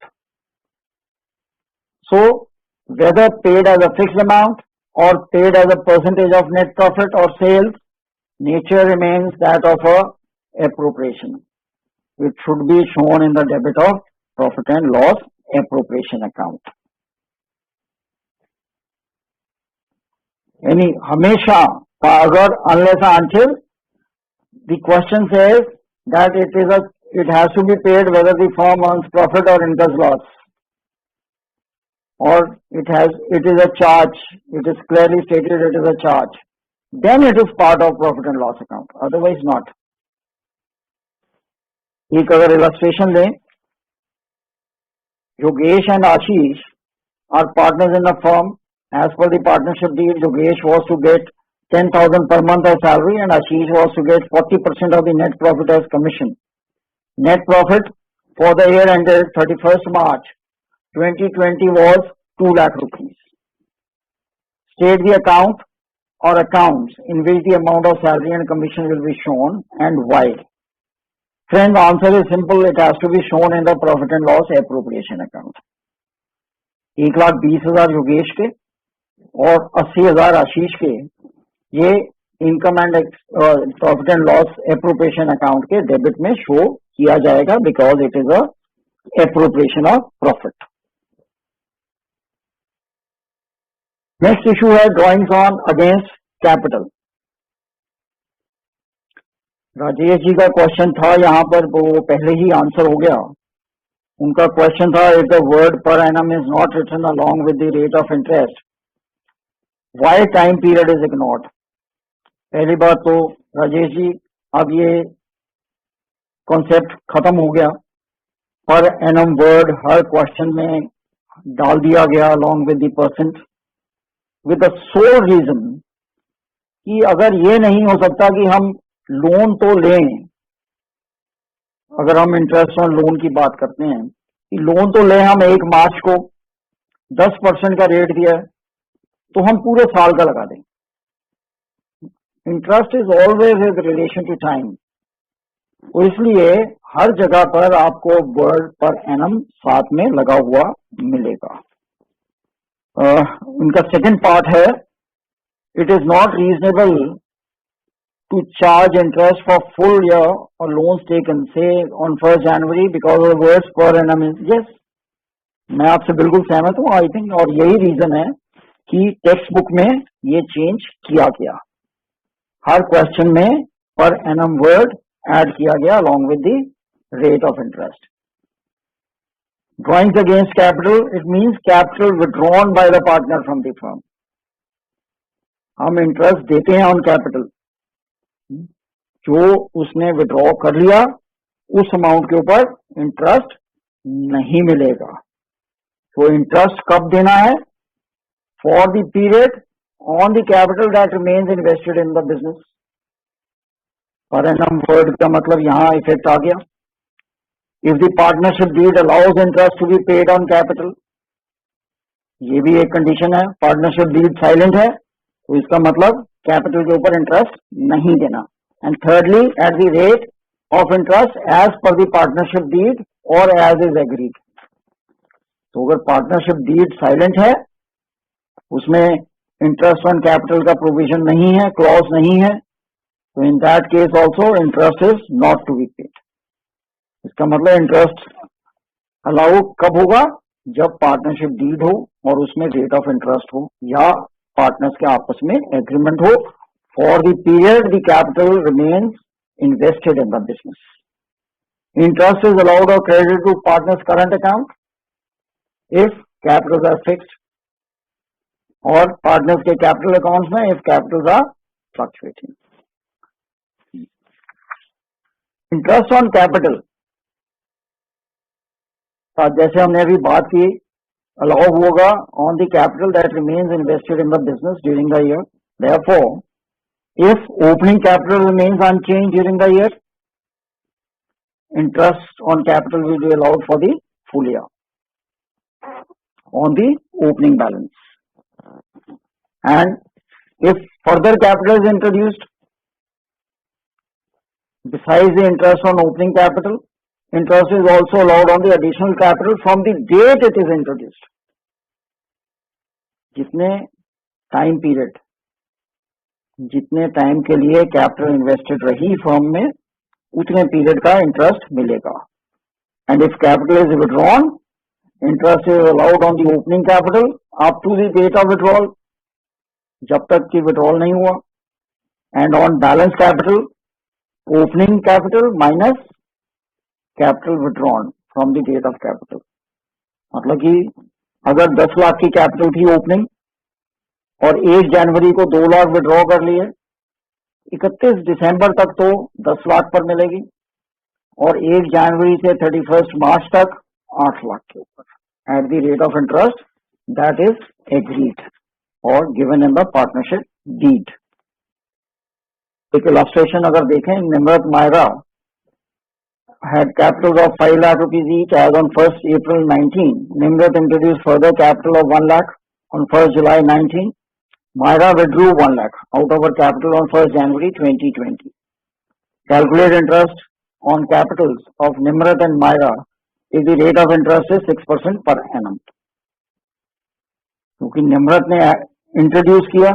So whether paid as a fixed amount or paid as a percentage of net profit or sales, nature remains that of a appropriation. It should be shown in the debit of profit and loss appropriation account. यानी हमेशा का अगर unless until the question says that it has to be paid whether the firm earns profit or incurs loss, or it is a charge, it is clearly stated it is a charge, then it is part of profit and loss account, otherwise not. एक अगर illustration लें, Yogesh and Ashish are partners in the firm. As per the partnership deal, Yogesh was to get 10,000 per month as salary and Ashish was to get 40% of the net profit as commission. Net profit for the year ended 31st March 2020 was 2 lakh rupees. State the account or accounts in which the amount of salary and commission will be shown and why. Friend, the answer is simple. It has to be shown in the profit and loss appropriation account. 1,20,000 Yogesh के और 80,000 आशीष के, ये income and profit and loss appropriation account के debit में show किया जाएगा because it is a appropriation of profit. Next issue है drawings on against capital. Rajesh ji का क्वेश्चन था यहाँ पर, वो पहले ही आंसर हो गया। उनका क्वेश्चन था if the word per annum is not written along with the rate of interest, why time period is ignored. पहली बात तो राजेश जी, अब ये कॉन्सेप्ट खत्म हो गया। पर एनम वर्ड हर क्वेश्चन में डाल दिया गया along with the percent, with the sole reason कि अगर ये नहीं हो सकता कि हम लोन तो लें अगर हम इंटरेस्ट ऑन लोन की बात करते हैं कि लोन तो ले हम 1 मार्च को 10% का रेट दिया है तो हम पूरे साल का लगा देंगे. Interest is always with relation to time. तो इसलिए हर जगह पर आपको वर्ड पर एनम साथ में लगा हुआ मिलेगा. उनका सेकंड पार्ट है, it is not reasonable to charge interest for full year और लोन्स टेकन से ऑन 1 जनवरी because of words per annum is. Yes, मैं आपसे बिल्कुल सहमत हूं. आई थिंक और यही रीजन है कि टेक्स्ट बुक में ये चेंज किया गया. हर क्वेश्चन में पर एनम वर्ड ऐड किया गया along with the rate of interest. Drawings against capital, it means capital withdrawn by the partner from the firm. हम इंटरेस्ट देते हैं ऑन कैपिटल, जो उसने विड्रॉ कर लिया उस अमाउंट के ऊपर इंटरेस्ट नहीं मिलेगा. तो इंटरेस्ट कब देना है? For the period on the capital that remains invested in the business. Per annum word का मतलब यहां इफेक्ट आ गया. If the partnership deed allows interest to be paid on capital, ये भी एक कंडीशन है. पार्टनरशिप डीड साइलेंट है तो इसका मतलब कैपिटल के ऊपर इंटरेस्ट नहीं देना. And thirdly, at the rate of interest as per the partnership deed और एज इज एग्रीड. तो अगर पार्टनरशिप डीड साइलेंट है, उसमें इंटरेस्ट ऑन कैपिटल का प्रोविजन नहीं है, क्लॉज नहीं है, तो in that case also interest is not to be paid. इसका मतलब इंटरेस्ट अलाउ कब होगा? जब पार्टनरशिप डीड हो और उसमें रेट ऑफ इंटरेस्ट हो या पार्टनर्स के आपस में एग्रीमेंट हो. For the period the capital remains invested in the business. Interest is allowed और credit to partners current account if capitals are fixed, और पार्टनर्स के कैपिटल अकाउंट्स में if capitals are fluctuating. Interest on capital जैसे हमने अभी बात की, allow होगा on the capital that remains invested in the business during the year. Therefore if opening capital remains unchange during the year, interest on capital will be allowed for the full year on the opening balance. And if further capital is introduced besides the interest on opening capital, interest is also allowed on the additional capital from the date it is introduced. जितने time period, जितने time के लिए capital invested रही firm में, उतने period का interest मिलेगा. And if capital is withdrawn, interest is allowed on the opening capital up to the date of withdrawal, जब तक कि विड्रॉल नहीं हुआ. And on balance capital, opening capital minus capital withdrawn from the date of capital. मतलब कि अगर 10 लाख की capital थी ओपनिंग और 1 जनवरी को 2 लाख विड्रॉ कर लिए, 31 दिसंबर तक तो 10 लाख पर मिलेगी और 1 जनवरी से 31 मार्च तक 8 लाख के ऊपर at the rate of interest that is agreed और given in the partnership deed. एक इलस्ट्रेशन अगर देखें, Nimrat Myra had capital of 5 lakh rupees each as on 1st April 19. Nimrat introduced further capital of 1 lakh on 1st July 19. Myra withdrew 1 lakh out of her capital on 1st January 2020. Calculate interest on capitals of Nimrat and Myra if the rate of interest is 6% per annum. क्योंकि निमरत ने introduce किया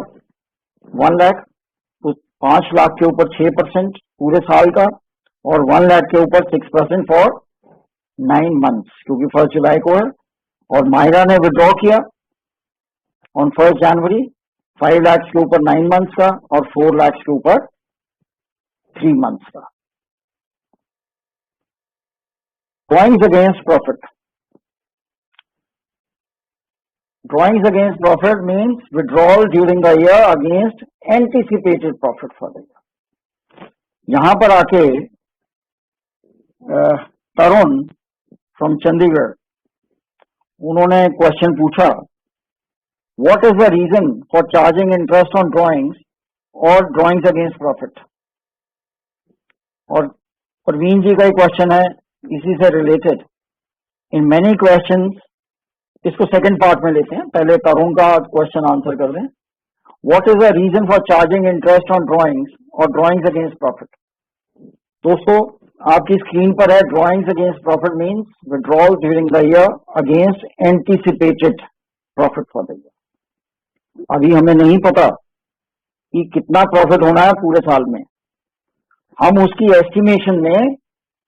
1 लाख, तो 5 लाख के ऊपर 6% पूरे साल का और 1 लाख के ऊपर 6% फॉर 9 मंथ्स, क्योंकि 1 जुलाई को है. और मायरा ने विड्रॉ किया ऑन 1 जनवरी 5 लाख के ऊपर 9 मंथ्स का और 4 लाख के ऊपर 3 मंथ्स का. Drawings against profit. Drawings against profit means withdrawal during the year against anticipated profit for the year. यहां पर आके तरुण फ्रॉम चंडीगढ़, उन्होंने क्वेश्चन पूछा, what is the reason for charging interest on drawings और ड्रॉइंग्स अगेंस्ट प्रॉफिट. और परवीन जी का एक question है इसी से रिलेटेड। इन मेनी क्वेश्चंस, इसको सेकंड पार्ट में लेते हैं, पहले तरुण का क्वेश्चन आंसर कर दें। What is the reason for charging interest on drawings और ड्राइंग्स अगेंस्ट प्रॉफिट? दोस्तों आपकी स्क्रीन पर है drawings against profit means withdrawal during the year against anticipated profit for the year. अभी हमें नहीं पता कि कितना प्रॉफिट होना है पूरे साल में, हम उसकी एस्टिमेशन में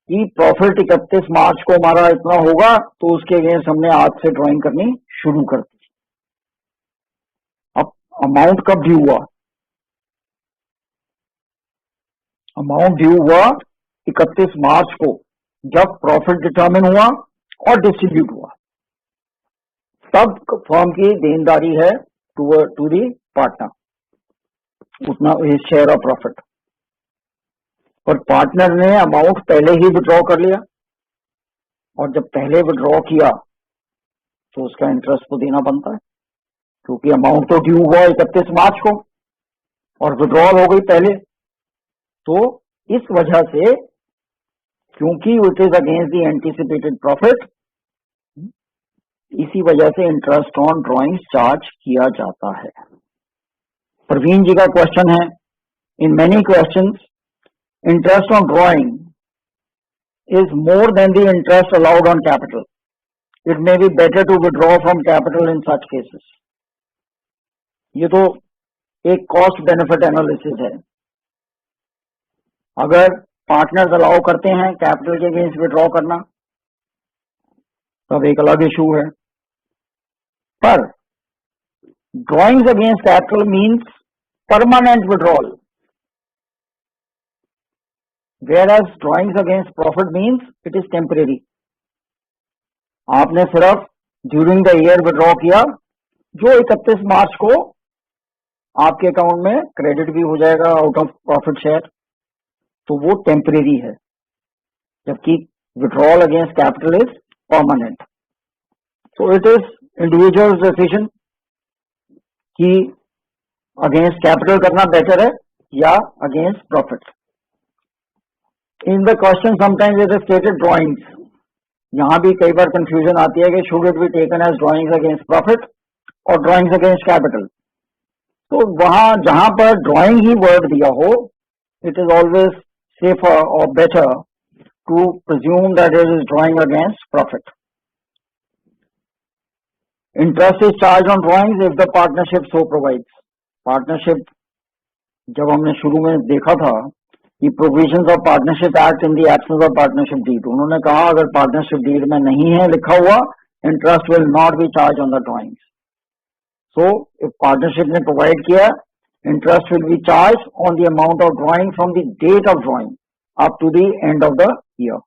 कि प्रॉफिट 31 मार्च को हमारा इतना होगा तो उसके अगेंस्ट हमने आज से ड्राइंग करनी शुरू कर दी। अब अमाउंट कब ड्यू हुआ? अमाउंट ड्यू हुआ 31 मार्च को, जब प्रॉफिट डिटरमिन हुआ और डिस्ट्रीब्यूट हुआ, तब फर्म की देनदारी है टू दी पार्टनर, उतना शेयर ऑफ प्रॉफिट। और पार्टनर ने अमाउंट पहले ही विड्रॉ कर लिया, और जब पहले विड्रॉ किया तो उसका इंटरेस्ट तो देना बनता है, क्योंकि अमाउंट तो ड्यू हुआ 31 मार्च को और विड्रॉल हो गई पहले। तो इस वजह से, क्योंकि it is against the anticipated profit, इसी वजह से इंटरेस्ट ऑन ड्राइंग्स चार्ज किया जाता है। प्रवीण जी का क्वेश्चन है, इन many questions interest on drawing is more than the interest allowed on capital. It may be better to withdraw from capital in such cases. ये तो एक कॉस्ट बेनिफिट एनालिसिस है। अगर पार्टनर्स अलाउ करते हैं कैपिटल के against withdraw करना तब एक अलग इशू है, पर drawings against capital means permanent withdrawal, whereas drawings against profit means it is temporary. आपने सिर्फ ड्यूरिंग द ईयर विड्रॉ किया, जो 31 मार्च को आपके अकाउंट में क्रेडिट भी हो जाएगा आउट ऑफ प्रॉफिट शेयर, तो वो टेम्परेरी है, जबकि withdrawal against capital is permanent. So it is individual decision कि अगेंस्ट कैपिटल करना बेटर है या against profit. In the question sometimes it is stated drawings, यहां भी कई बार कंफ्यूजन आती है कि should it be taken as drawings against profit और ड्राइंग्स अगेंस्ट कैपिटल। तो वहां जहां पर ड्राइंग ही वर्ड दिया हो, इट इज ऑलवेज सेफर और better to presume that it is drawing against profit. Interest is charge on drawings if the partnership so provides. Partnership जब हमने शुरू में देखा था कि provisions of partnership act in the absence of partnership deed, उन्होंने कहा अगर पार्टनरशिप डीड में नहीं है लिखा हुआ, interest will not be charge on the drawings. So if partnership ने प्रोवाइड किया, interest will be charge on the amount of drawing from the date of drawing up to the end of the year.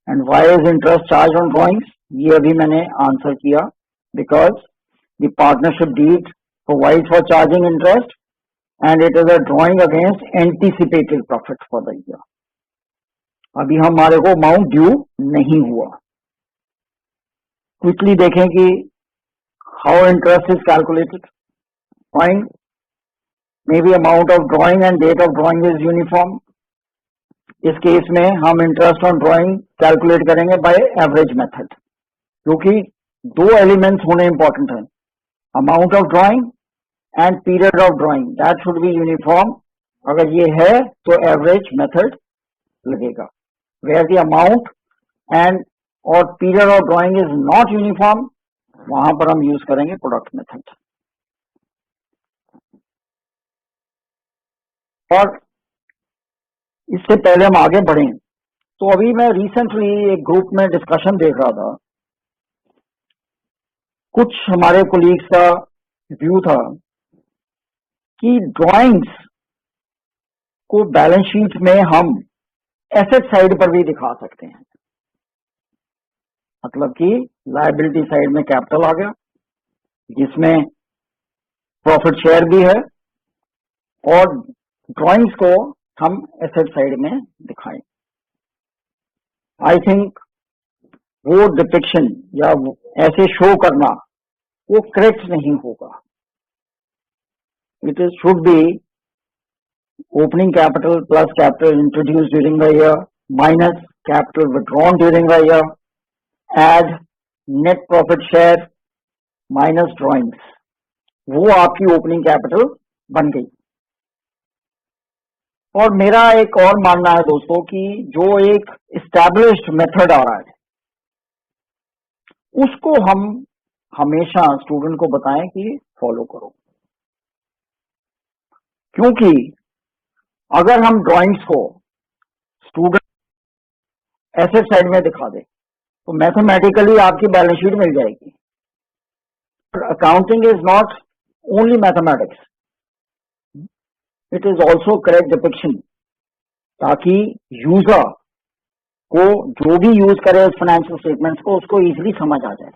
And why is interest charge on drawings, ये अभी मैंने answer किया, because the partnership deed provide for charging interest and it is a drawing against anticipated profit for the year. अभी हमारे को amount due नहीं हुआ। Quickly देखें कि how interest is calculated. Fine, may be amount of drawing and date of drawing is uniform. इस case में हम इंटरेस्ट ऑन ड्राइंग कैलकुलेट करेंगे बाय एवरेज मेथड, क्योंकि दो एलिमेंट्स होने इंपॉर्टेंट है, amount of drawing and period of drawing, that should be uniform. अगर ये है तो एवरेज मेथड लगेगा। वेयर द अमाउंट एंड और period of drawing is not uniform, वहां पर हम यूज करेंगे प्रोडक्ट मेथड। और इससे पहले हम आगे बढ़ें तो अभी मैं रिसेंटली एक ग्रुप में डिस्कशन देख रहा था, कुछ हमारे कोलीग्स का व्यू था कि ड्राइंग्स को बैलेंस शीट में हम एसेट साइड पर भी दिखा सकते हैं, मतलब कि लायबिलिटी साइड में कैपिटल आ गया जिसमें प्रॉफिट शेयर भी है, और ड्राइंग्स को हम एसेट साइड में दिखाएं। आई थिंक वो डिपिक्शन या ऐसे शो करना वो करेक्ट नहीं होगा। It is should be opening capital plus capital introduced during the year minus capital withdrawn during the year, add net profit share minus drawings, वो आपकी ओपनिंग कैपिटल बन गई। और मेरा एक और मानना है दोस्तों कि जो एक एस्टैब्लिश्ड मेथड आ रहा है उसको हम हमेशा स्टूडेंट को बताएं कि फॉलो करो, क्योंकि अगर हम ड्राइंग्स को स्टूडेंट एसेट साइड में दिखा दे तो मैथमेटिकली आपकी बैलेंस शीट मिल जाएगी। Accounting is not only mathematics, it is also correct depiction, ताकि यूजर को जो भी यूज करे उस फाइनेंशियल स्टेटमेंट्स को उसको इजीली समझ आ जाए।